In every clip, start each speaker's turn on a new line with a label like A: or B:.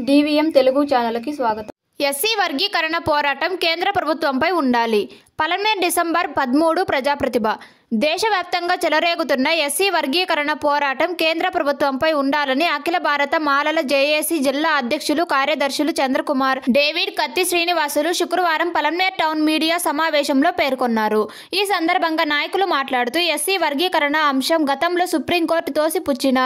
A: DVM Telugu ఛానల్కి స్వాగతం.
B: SC వర్గీకరణ పోరాటం కేంద్ర ప్రభుత్వంపై ఉండాలి. పలమనేరు డిసెంబర్ 13 ప్రజాప్రతిభ. దేశవ్యాప్తంగా చెలరేగుతున్న ఎస్సీ వర్గీకరణ పోరాటం కేంద్ర ప్రభుత్వంపై ఉండాలని అఖిల భారత మాలల జేఏసీ జిల్లా అధ్యక్షులు కార్యదర్శులు చంద్రకుమార్, డేవిడ్, కత్తి శ్రీనివాసులు శుక్రవారం పలమనేరు టౌన్ మీడియా సమావేశంలో పేర్కొన్నారు. ఈ సందర్భంగా నాయకులు మాట్లాడుతూ ఎస్సీ వర్గీకరణ అంశం గతంలో సుప్రీంకోర్టు తోసిపుచ్చిన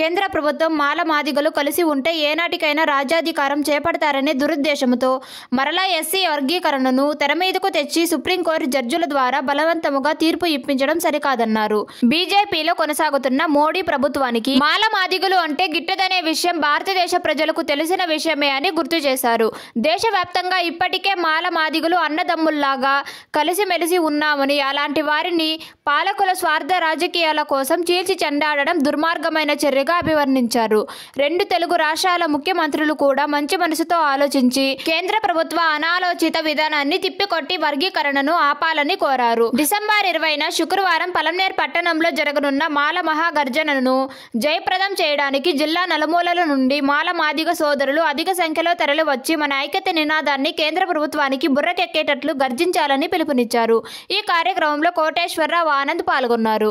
B: కేంద్ర ప్రభుత్వం మాల మాదిగలు కలిసి ఉంటే ఏనాటికైనా రాజ్యాధికారం చేపడతారనే దురుద్దేశంతో మరలా ఎస్సీ వర్గీకరణను తెరమీదకు తెచ్చి సుప్రీంకోర్టు జడ్జిల ద్వారా బలవంతముగా తీర్పు ఇప్పించడం సరికాదన్నారు. బీజేపీలో కొనసాగుతున్న మోడీ ప్రభుత్వానికి మాల మాదిగలు అంటే గిట్టదనే విషయం భారతదేశ ప్రజలకు తెలిసిన విషయమే అని గుర్తు చేశారు. దేశవ్యాప్తంగా ఇప్పటికే మాల మాదిగలు అన్నదమ్ముల్లాగా కలిసిమెలిసి ఉన్నామని, అలాంటి వారిని పాలకుల స్వార్థ రాజకీయాల కోసం చీల్చి చెండాడడం దుర్మార్గమైన చర్యగా అభివర్ణించారు. 2 తెలుగు రాష్ట్రాల ముఖ్యమంత్రులు కూడా మంచి మనసుతో ఆలోచించి కేంద్ర ప్రభుత్వ అనాలోచిత విధానాన్ని తిప్పికొట్టి వర్గీకరణను ఆపాలని కోరారు. డిసెంబర్ 20న శుక్రవారం పలమనేరు పట్టణంలో జరగనున్న మాల మహాగర్జనను జయప్రదం చేయడానికి జిల్లా నలుమూలల నుండి మాల మాదిగ సోదరులు అధిక సంఖ్యలో తరలివచ్చి మన ఐక్యత నినాదాన్ని కేంద్ర ప్రభుత్వానికి బుర్రకెక్కేటట్లు గర్జించాలని పిలుపునిచ్చారు. ఈ కార్యక్రమంలో కోటేశ్వరరావు, ఆనంద్ పాల్గొన్నారు.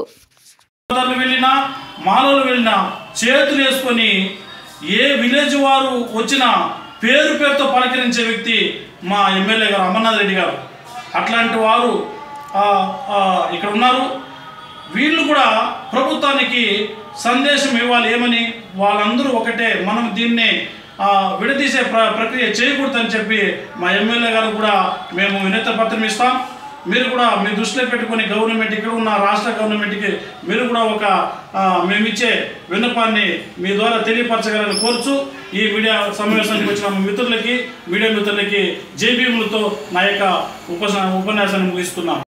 C: మాలలు వెళ్ళినా చేతులు వేసుకొని ఏ విలేజ్ వారు వచ్చినా పేరుతో పలకరించే వ్యక్తి మా ఎమ్మెల్యే గారు అమర్నాథ్ రెడ్డి గారు. అట్లాంటి వారు ఇక్కడ ఉన్నారు. వీళ్ళు కూడా ప్రభుత్వానికి సందేశం ఇవ్వాలి. ఏమని? వాళ్ళందరూ ఒకటే, మనం దీన్ని విడదీసే ప్రక్రియ చేయకూడదని చెప్పి మా ఎమ్మెల్యే గారు కూడా మేము వినతి పత్రం ఇస్తాం. మీరు కూడా మీ దృష్టిలో పెట్టుకుని గవర్నమెంట్, ఇక్కడ ఉన్న రాష్ట్ర గవర్నమెంట్కి మీరు కూడా ఒక మేమిచ్చే విన్నపాన్ని మీ ద్వారా తెలియపరచగలని కోరుచు ఈ మీడియా సమావేశానికి వచ్చిన మిత్రులకి, మీడియా మిత్రులకి జేబీఎంలతో నా యొక్క ఉపన్యాసాన్ని ముగిస్తున్నాం.